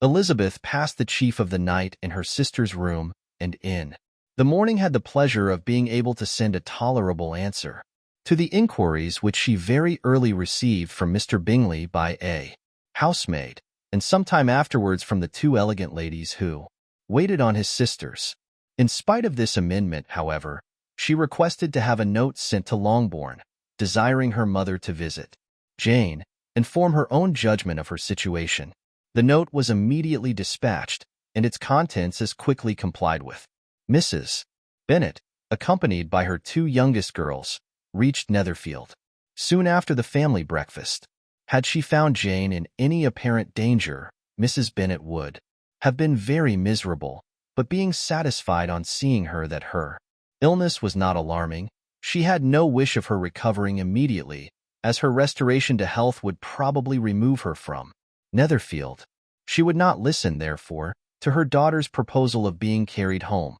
Elizabeth passed the chief of the night in her sister's room and in. The morning had the pleasure of being able to send a tolerable answer to the inquiries which she very early received from Mr. Bingley by a housemaid, and some time afterwards from the two elegant ladies who waited on his sisters. In spite of this amendment, however, she requested to have a note sent to Longbourn, desiring her mother to visit Jane and form her own judgment of her situation. The note was immediately dispatched, and its contents as quickly complied with. Mrs. Bennet, accompanied by her two youngest girls, reached Netherfield soon after the family breakfast. Had she found Jane in any apparent danger, Mrs. Bennet would have been very miserable, but being satisfied on seeing her that her illness was not alarming, she had no wish of her recovering immediately, as her restoration to health would probably remove her from Netherfield. She would not listen, therefore, to her daughter's proposal of being carried home.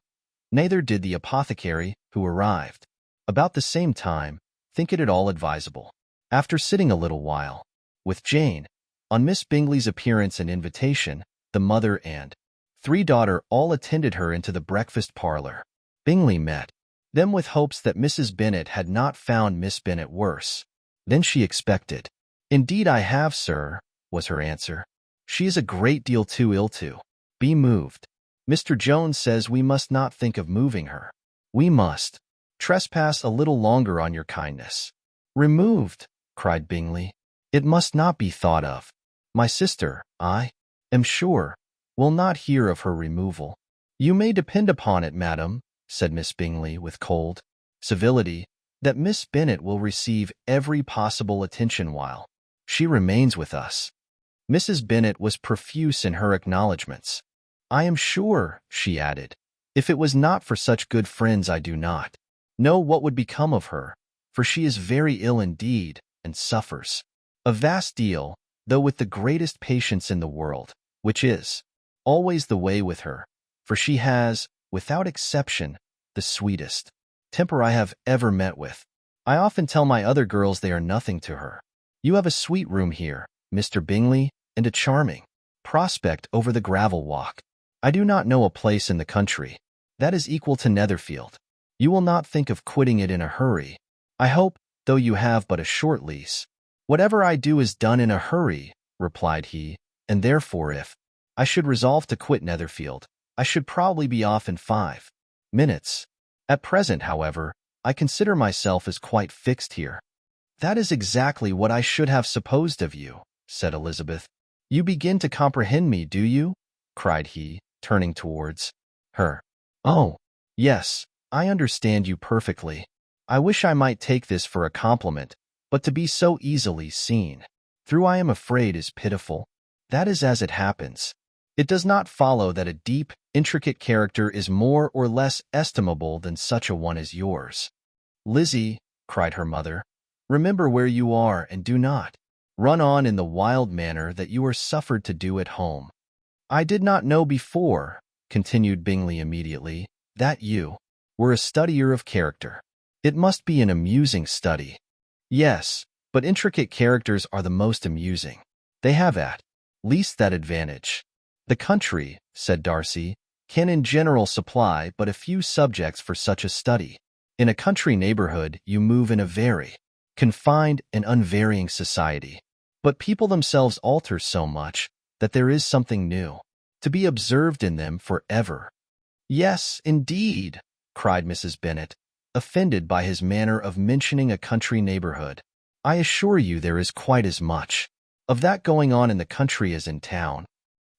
Neither did the apothecary, who arrived about the same time, think it at all advisable. After sitting a little while with Jane, on Miss Bingley's appearance and invitation, the mother and daughter all attended her into the breakfast parlor. Bingley met them with hopes that Mrs. Bennet had not found Miss Bennet worse than she expected. "Indeed I have, sir," was her answer. "She is a great deal too ill to be moved. Mr. Jones says we must not think of moving her. We must trespass a little longer on your kindness." "Removed!" cried Bingley. "It must not be thought of. My sister, I am sure, will not hear of her removal." "You may depend upon it, madam," said Miss Bingley with cold civility, "that Miss Bennet will receive every possible attention while she remains with us." Mrs. Bennet was profuse in her acknowledgments. "I am sure," she added, "if it was not for such good friends I do not know what would become of her, for she is very ill indeed, and suffers a vast deal, though with the greatest patience in the world, which is always the way with her, for she has, without exception, the sweetest temper I have ever met with. I often tell my other girls they are nothing to her. You have a sweet room here, Mr. Bingley, and a charming prospect over the gravel walk. I do not know a place in the country that is equal to Netherfield. You will not think of quitting it in a hurry, I hope, though you have but a short lease." "Whatever I do is done in a hurry," replied he, "and therefore if I should resolve to quit Netherfield, I should probably be off in 5 minutes. At present, however, I consider myself as quite fixed here." "That is exactly what I should have supposed of you," said Elizabeth. "You begin to comprehend me, do you?" cried he, turning towards her. "Oh, yes, I understand you perfectly. I wish I might take this for a compliment, but to be so easily seen through I am afraid is pitiful. That is as it happens. It does not follow that a deep, intricate character is more or less estimable than such a one as yours." "Lizzie," cried her mother, "remember where you are, and do not run on in the wild manner that you are suffered to do at home." "I did not know before," continued Bingley immediately, "that you were a studier of character. It must be an amusing study." "Yes, but intricate characters are the most amusing. They have at least that advantage." "The country," said Darcy, "can in general supply but a few subjects for such a study. In a country neighborhood you move in a very confined and unvarying society, but people themselves alter so much that there is something new to be observed in them forever." "Yes, indeed," cried Mrs. Bennet, offended by his manner of mentioning a country neighborhood. "I assure you there is quite as much of that going on in the country as in town."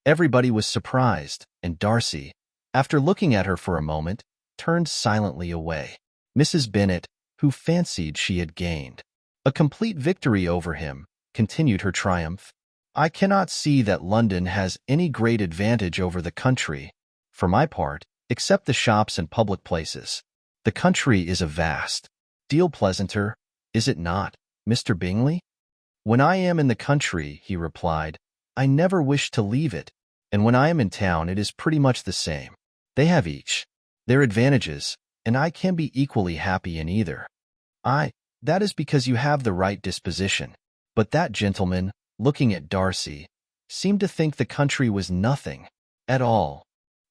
Everybody was surprised, and Darcy, after looking at her for a moment, turned silently away. Mrs. Bennet, who fancied she had gained a complete victory over him, continued her triumph. "I cannot see that London has any great advantage over the country, for my part, except the shops and public places. The country is a vast deal pleasanter, is it not, Mr. Bingley?" "When I am in the country," he replied, "I never wish to leave it, and when I am in town it is pretty much the same. They have each their advantages, and I can be equally happy in either." "That is because you have the right disposition." But that gentleman, looking at Darcy, seemed to think the country was nothing at all.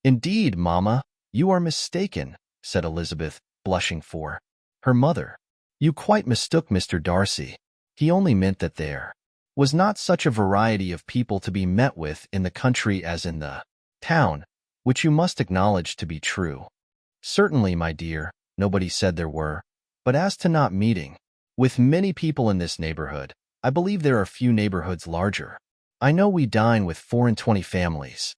"Indeed, mamma, you are mistaken," said Elizabeth, blushing for her mother. "You quite mistook Mr. Darcy. He only meant that there was not such a variety of people to be met with in the country as in the town, which you must acknowledge to be true." "Certainly, my dear, nobody said there were. But as to not meeting with many people in this neighborhood, I believe there are few neighborhoods larger. I know we dine with 24 families."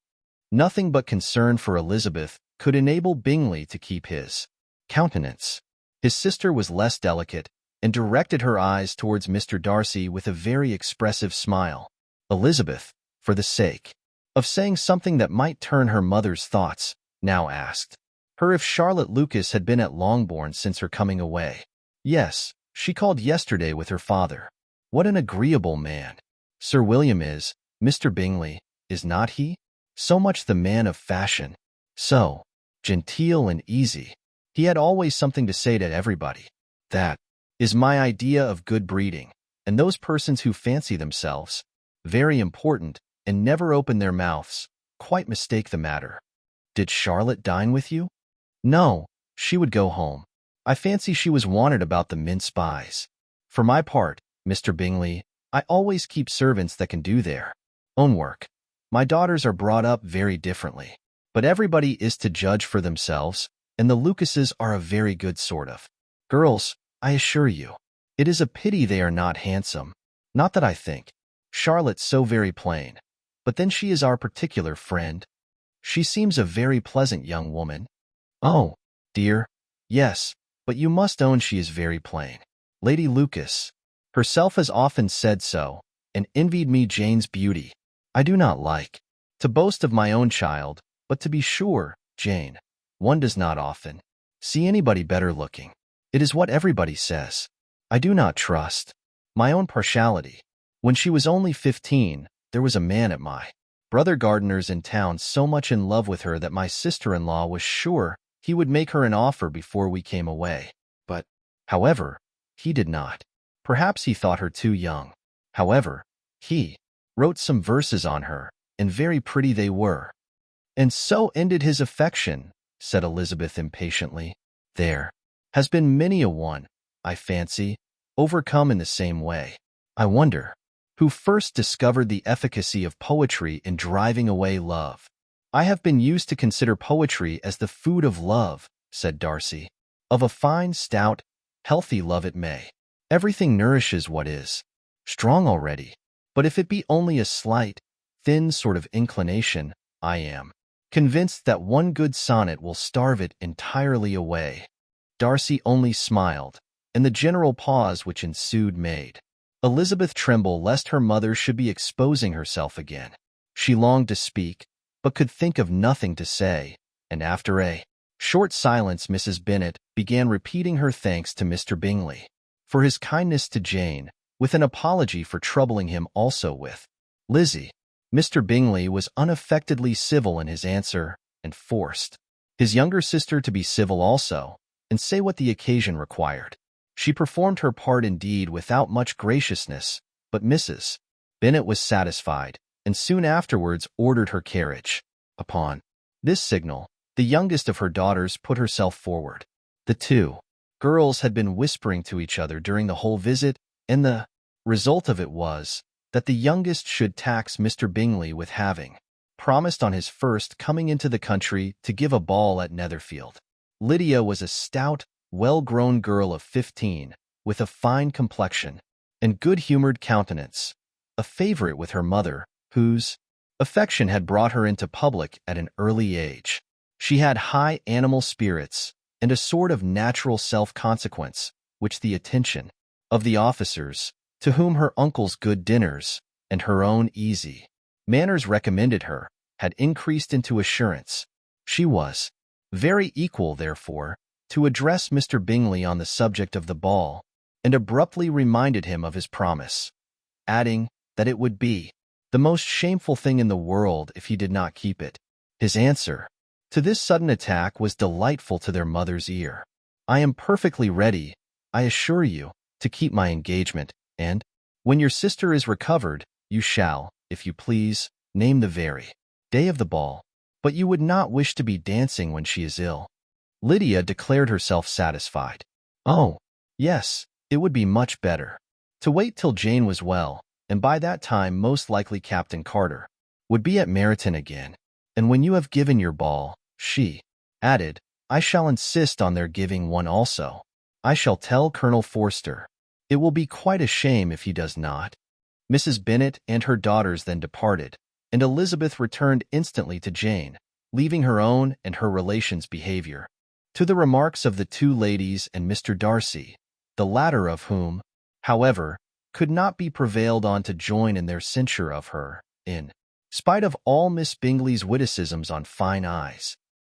Nothing but concern for Elizabeth could enable Bingley to keep his countenance. His sister was less delicate, and directed her eyes towards Mr. Darcy with a very expressive smile. Elizabeth, for the sake of saying something that might turn her mother's thoughts, now asked her if Charlotte Lucas had been at Longbourn since her coming away. "Yes, she called yesterday with her father." "What an agreeable man Sir William is, Mr. Bingley, is not he? So much the man of fashion, so genteel and easy. He had always something to say to everybody. That is my idea of good breeding, and those persons who fancy themselves very important and never open their mouths quite mistake the matter." "Did Charlotte dine with you?" "No, she would go home. I fancy she was wanted about the mince pies. For my part, Mr. Bingley, I always keep servants that can do their own work. My daughters are brought up very differently, but everybody is to judge for themselves, and the Lucases are a very good sort of girls, I assure you. It is a pity they are not handsome. Not that I think Charlotte so very plain, but then she is our particular friend. She seems a very pleasant young woman." "Oh, dear, yes, but you must own she is very plain. Lady Lucas herself has often said so, and envied me Jane's beauty. I do not like to boast of my own child, but to be sure, Jane, one does not often see anybody better looking. It is what everybody says. I do not trust my own partiality. When she was only 15, there was a man at my brother Gardiner's in town so much in love with her that my sister-in-law was sure he would make her an offer before we came away. But, however, he did not. Perhaps he thought her too young. However, he wrote some verses on her, and very pretty they were." "And so ended his affection," said Elizabeth impatiently. "There has been many a one, I fancy, overcome in the same way. I wonder who first discovered the efficacy of poetry in driving away love." "I have been used to consider poetry as the food of love," said Darcy. "Of a fine, stout, healthy love it may. Everything nourishes what is strong already. But if it be only a slight, thin sort of inclination, I am convinced that one good sonnet will starve it entirely away." Darcy only smiled, and the general pause which ensued made Elizabeth tremble lest her mother should be exposing herself again. She longed to speak, but could think of nothing to say, and after a short silence Mrs. Bennet began repeating her thanks to Mr. Bingley for his kindness to Jane, with an apology for troubling him also with Lizzie. Mr. Bingley was unaffectedly civil in his answer, and forced his younger sister to be civil also, and say what the occasion required. She performed her part indeed without much graciousness, but Mrs. Bennet was satisfied, and soon afterwards ordered her carriage. Upon this signal, the youngest of her daughters put herself forward. The two girls had been whispering to each other during the whole visit, and the result of it was that the youngest should tax Mr. Bingley with having promised on his first coming into the country to give a ball at Netherfield. Lydia was a stout, well-grown girl of 15, with a fine complexion and good-humored countenance, a favorite with her mother, whose affection had brought her into public at an early age. She had high animal spirits and a sort of natural self-consequence, which the attention of the officers, to whom her uncle's good dinners and her own easy manners recommended her, had increased into assurance. She was very equal, therefore, to address Mr. Bingley on the subject of the ball, and abruptly reminded him of his promise, adding that it would be the most shameful thing in the world if he did not keep it. His answer to this sudden attack was delightful to their mother's ear. "I am perfectly ready, I assure you, to keep my engagement, and when your sister is recovered, you shall, if you please, name the very day of the ball. But you would not wish to be dancing when she is ill. Lydia declared herself satisfied. Oh, yes, it would be much better to wait till Jane was well, and by that time most likely Captain Carter would be at Meryton again. And when you have given your ball, she added, I shall insist on their giving one also. I shall tell Colonel Forster. It will be quite a shame if he does not. Mrs. Bennet and her daughters then departed, and Elizabeth returned instantly to Jane, leaving her own and her relations' behavior to the remarks of the two ladies and Mr. Darcy, the latter of whom, however, could not be prevailed on to join in their censure of her, in spite of all Miss Bingley's witticisms on fine eyes.